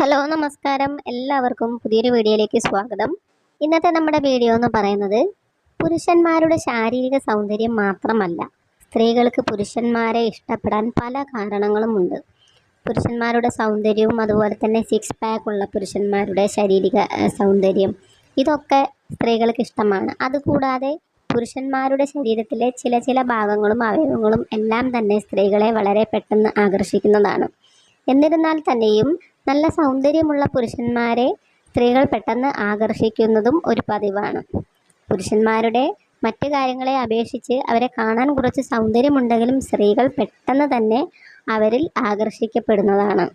Hello നമസ്കാരം, എല്ലാവർക്കും പുതിയൊരു വീഡിയോയിലേക്ക് സ്വാഗതം. ഇന്നത്തെ നമ്മുടെ വീഡിയോ എന്ന് പറയുന്നത് പുരുഷന്മാരുടെ ശാരീരിക സൗന്ദര്യം മാത്രമല്ല, സ്ത്രീകൾക്ക് പുരുഷന്മാരെ ഇഷ്ടപ്പെടാൻ പല കാരണങ്ങളുമുണ്ട്. പുരുഷന്മാരുടെ സൗന്ദര്യവും അതുപോലെ തന്നെ സിക്സ് പാക്ക് ഉള്ള പുരുഷന്മാരുടെ ശാരീരിക സൗന്ദര്യം ഇതൊക്കെ സ്ത്രീകൾക്ക് ഇഷ്ടമാണ്. അതുകൂടാതെ പുരുഷന്മാരുടെ ശരീരത്തിലെ ചില ചില ഭാഗങ്ങളും അവയവങ്ങളും എല്ലാം തന്നെ സ്ത്രീകളെ വളരെ പെട്ടെന്ന് ആകർഷിക്കുന്നതാണ്. എന്നിരുന്നാൽ തന്നെയും നല്ല സൗന്ദര്യമുള്ള പുരുഷന്മാരെ സ്ത്രീകൾ പെട്ടെന്ന് ആകർഷിക്കുന്നതും ഒരു പതിവാണ്. പുരുഷന്മാരുടെ മറ്റു കാര്യങ്ങളെ അപേക്ഷിച്ച് അവരെ കാണാൻ കുറച്ച് സൗന്ദര്യമുണ്ടെങ്കിലും സ്ത്രീകൾ പെട്ടെന്ന് തന്നെ അവരിൽ ആകർഷിക്കപ്പെടുന്നതാണ്.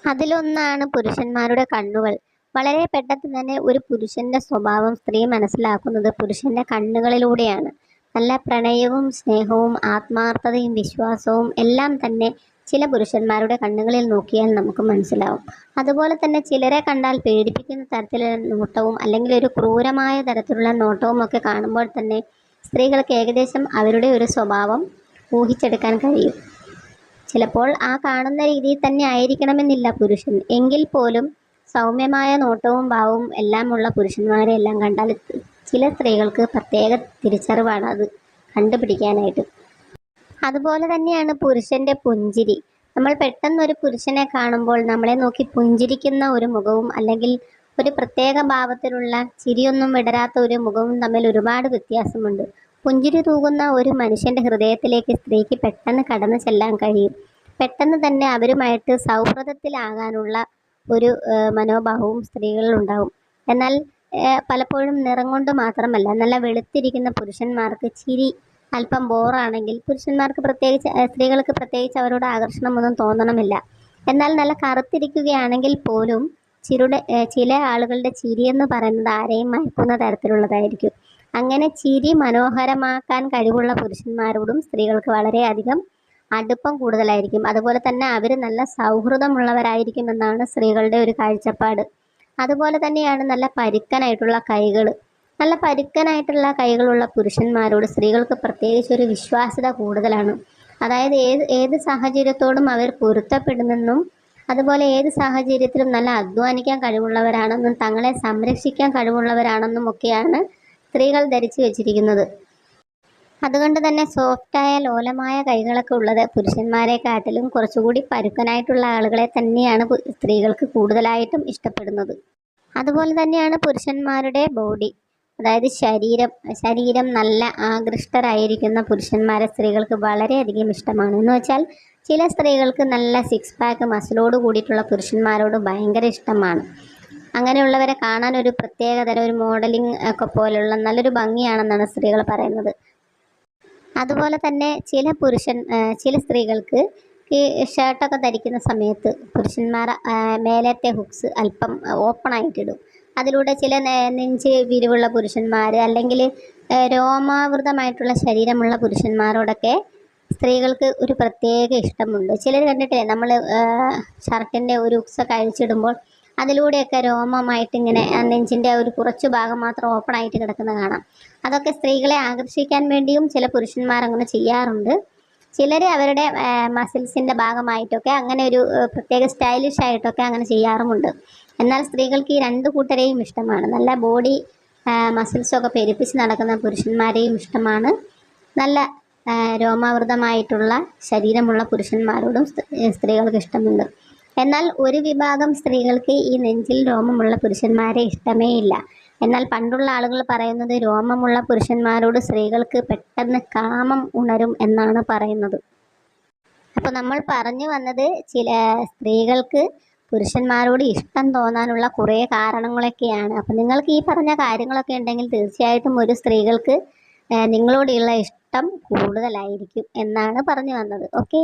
അതിലൊന്നാണ് പുരുഷന്മാരുടെ കണ്ണുകൾ. വളരെ പെട്ടെന്ന് തന്നെ ഒരു പുരുഷന്റെ സ്വഭാവം സ്ത്രീ മനസ്സിലാക്കുന്നത് പുരുഷന്റെ കണ്ണുകളിലൂടെയാണ്. നല്ല പ്രണയവും സ്നേഹവും ആത്മാർത്ഥതയും വിശ്വാസവും എല്ലാം തന്നെ ചില പുരുഷന്മാരുടെ കണ്ണുകളിൽ നോക്കിയാൽ നമുക്ക് മനസ്സിലാവും. അതുപോലെ തന്നെ ചിലരെ കണ്ടാൽ പേടിപ്പിക്കുന്ന തരത്തിലുള്ള നോട്ടവും അല്ലെങ്കിൽ ഒരു ക്രൂരമായ തരത്തിലുള്ള നോട്ടവും ഒക്കെ കാണുമ്പോൾ തന്നെ സ്ത്രീകൾക്ക് ഏകദേശം അവരുടെ ഒരു സ്വഭാവം ഊഹിച്ചെടുക്കാൻ കഴിയും. ചിലപ്പോൾ ആ കാണുന്ന രീതിയിൽ തന്നെ ആയിരിക്കണമെന്നില്ല പുരുഷൻ, എങ്കിൽ പോലും സൗമ്യമായ നോട്ടവും ഭാവവും എല്ലാമുള്ള പുരുഷന്മാരെ എല്ലാം കണ്ടാൽ ചില സ്ത്രീകൾക്ക് പ്രത്യേക തിരിച്ചറിവാണ് അത് കണ്ടുപിടിക്കാനായിട്ട്. അതുപോലെ തന്നെയാണ് പുരുഷന്റെ പുഞ്ചിരി. നമ്മൾ പെട്ടെന്നൊരു പുരുഷനെ കാണുമ്പോൾ നമ്മളെ നോക്കി പുഞ്ചിരിക്കുന്ന ഒരു മുഖവും അല്ലെങ്കിൽ ഒരു പ്രത്യേക ഭാവത്തിലുള്ള ചിരിയൊന്നും വിടരാത്ത ഒരു മുഖവും തമ്മിൽ ഒരുപാട് വ്യത്യാസമുണ്ട്. പുഞ്ചിരി തൂകുന്ന ഒരു മനുഷ്യന്റെ ഹൃദയത്തിലേക്ക് സ്ത്രീക്ക് പെട്ടെന്ന് കടന്നു ചെല്ലാൻ കഴിയും. പെട്ടെന്ന് തന്നെ അവരുമായിട്ട് സൗഹൃദത്തിലാകാനുള്ള ഒരു മനോഭാവവും സ്ത്രീകളിൽ ഉണ്ടാവും. എന്നാൽ പലപ്പോഴും നിറം കൊണ്ട് മാത്രമല്ല, നല്ല വെളുത്തിരിക്കുന്ന പുരുഷന്മാർക്ക് ചിരി അല്പം ബോറാണെങ്കിൽ പുരുഷന്മാർക്ക് സ്ത്രീകൾക്ക് പ്രത്യേകിച്ച് അവരോട് ആകർഷണമൊന്നും തോന്നണമില്ല. എന്നാൽ നല്ല കറുത്തിരിക്കുകയാണെങ്കിൽ പോലും ചില ആളുകളുടെ ചിരി എന്ന് പറയുന്നത് ആരെയും മയക്കുന്ന തരത്തിലുള്ളതായിരിക്കും. അങ്ങനെ ചിരി മനോഹരമാക്കാൻ കഴിവുള്ള പുരുഷന്മാരോടും സ്ത്രീകൾക്ക് വളരെയധികം അടുപ്പം കൂടുതലായിരിക്കും. അതുപോലെ തന്നെ അവർ നല്ല സൗഹൃദമുള്ളവരായിരിക്കുമെന്നാണ് സ്ത്രീകളുടെ ഒരു കാഴ്ചപ്പാട്. അതുപോലെ തന്നെയാണ് നല്ല പരുക്കനായിട്ടുള്ള കൈകൾ. നല്ല പരുക്കനായിട്ടുള്ള കൈകളുള്ള പുരുഷന്മാരോട് സ്ത്രീകൾക്ക് പ്രത്യേകിച്ച് ഒരു വിശ്വാസ്യത കൂടുതലാണ്. അതായത് ഏത് സാഹചര്യത്തോടും അവർ പൊരുത്തപ്പെടുമെന്നും അതുപോലെ ഏത് സാഹചര്യത്തിലും നല്ല അധ്വാനിക്കാൻ കഴിവുള്ളവരാണെന്നും തങ്ങളെ സംരക്ഷിക്കാൻ കഴിവുള്ളവരാണെന്നും ഒക്കെയാണ് സ്ത്രീകൾ ധരിച്ചു വെച്ചിരിക്കുന്നത്. അതുകൊണ്ട് തന്നെ സോഫ്റ്റായ ലോലമായ കൈകളൊക്കെ ഉള്ളത് പുരുഷന്മാരെക്കാട്ടിലും കുറച്ചുകൂടി പരുക്കനായിട്ടുള്ള ആളുകളെ തന്നെയാണ് സ്ത്രീകൾക്ക് കൂടുതലായിട്ടും ഇഷ്ടപ്പെടുന്നത്. അതുപോലെ തന്നെയാണ് പുരുഷന്മാരുടെ ബോഡി, അതായത് ശരീരം നല്ല ആകൃഷ്ടരായിരിക്കുന്ന പുരുഷന്മാരെ സ്ത്രീകൾക്ക് വളരെയധികം ഇഷ്ടമാണ്. എന്ന് വെച്ചാൽ ചില സ്ത്രീകൾക്ക് നല്ല സിക്സ് പാക്ക് മസിലോട് കൂടിയിട്ടുള്ള പുരുഷന്മാരോട് ഭയങ്കര ഇഷ്ടമാണ്. അങ്ങനെയുള്ളവരെ കാണാൻ ഒരു പ്രത്യേകതരം ഒരു മോഡലിംഗ് ഒക്കെ പോലുള്ള നല്ലൊരു ഭംഗിയാണെന്നാണ് സ്ത്രീകൾ പറയുന്നത്. അതുപോലെ തന്നെ ചില സ്ത്രീകൾക്ക് ഈ ഷർട്ടൊക്കെ ധരിക്കുന്ന സമയത്ത് പുരുഷന്മാർ മേലത്തെ ഹുക്സ് അല്പം ഓപ്പൺ ആയിട്ടിടും. അതിലൂടെ ചില നെഞ്ച് വിരിവുള്ള പുരുഷന്മാർ അല്ലെങ്കിൽ രോമാവൃതമായിട്ടുള്ള ശരീരമുള്ള പുരുഷന്മാരോടൊക്കെ സ്ത്രീകൾക്ക് ഒരു പ്രത്യേക ഇഷ്ടമുണ്ട്. ചിലർ കണ്ടിട്ടില്ലേ, നമ്മൾ ഷർട്ടിൻ്റെ ഒരു ഹുക്സൊക്കെ അഴിച്ചിടുമ്പോൾ അതിലൂടെയൊക്കെ രോമമായിട്ട് ഇങ്ങനെ നെഞ്ചിൻ്റെ ഒരു കുറച്ചു ഭാഗം മാത്രം ഓപ്പൺ ആയിട്ട് കിടക്കുന്ന കാണാം. അതൊക്കെ സ്ത്രീകളെ ആകർഷിക്കാൻ വേണ്ടിയും ചില പുരുഷന്മാർ അങ്ങനെ ചെയ്യാറുണ്ട്. ചിലർ അവരുടെ മസിൽസിൻ്റെ ഭാഗമായിട്ടൊക്കെ അങ്ങനെ ഒരു പ്രത്യേക സ്റ്റൈലിഷ് ആയിട്ടൊക്കെ അങ്ങനെ ചെയ്യാറുമുണ്ട്. എന്നാൽ സ്ത്രീകൾക്ക് ഈ രണ്ട് കൂട്ടരെയും ഇഷ്ടമാണ്. നല്ല ബോഡി മസിൽസൊക്കെ പെരുപ്പിച്ച് നടക്കുന്ന പുരുഷന്മാരെയും ഇഷ്ടമാണ്. നല്ല രോമാവൃതമായിട്ടുള്ള ശരീരമുള്ള പുരുഷന്മാരോടും സ്ത്രീകൾക്ക് ഇഷ്ടമുണ്ട്. എന്നാൽ ഒരു വിഭാഗം സ്ത്രീകൾക്ക് ഈ നെഞ്ചിൽ രോമമുള്ള പുരുഷന്മാരെ ഇഷ്ടമേ ഇല്ല. എന്നാൽ പണ്ടുള്ള ആളുകൾ പറയുന്നത് രോമമുള്ള പുരുഷന്മാരോട് സ്ത്രീകൾക്ക് പെട്ടെന്ന് കാമം ഉണരും എന്നാണ് പറയുന്നത്. അപ്പോൾ നമ്മൾ പറഞ്ഞു വന്നത് ചില സ്ത്രീകൾക്ക് പുരുഷന്മാരോട് ഇഷ്ടം തോന്നാനുള്ള കുറേ കാരണങ്ങളൊക്കെയാണ്. അപ്പം നിങ്ങൾക്ക് ഈ പറഞ്ഞ കാര്യങ്ങളൊക്കെ ഉണ്ടെങ്കിൽ തീർച്ചയായിട്ടും ഒരു സ്ത്രീകൾക്ക് നിങ്ങളോടുള്ള ഇഷ്ടം കൂടുതലായിരിക്കും എന്നാണ് പറഞ്ഞു വന്നത്. ഓക്കേ.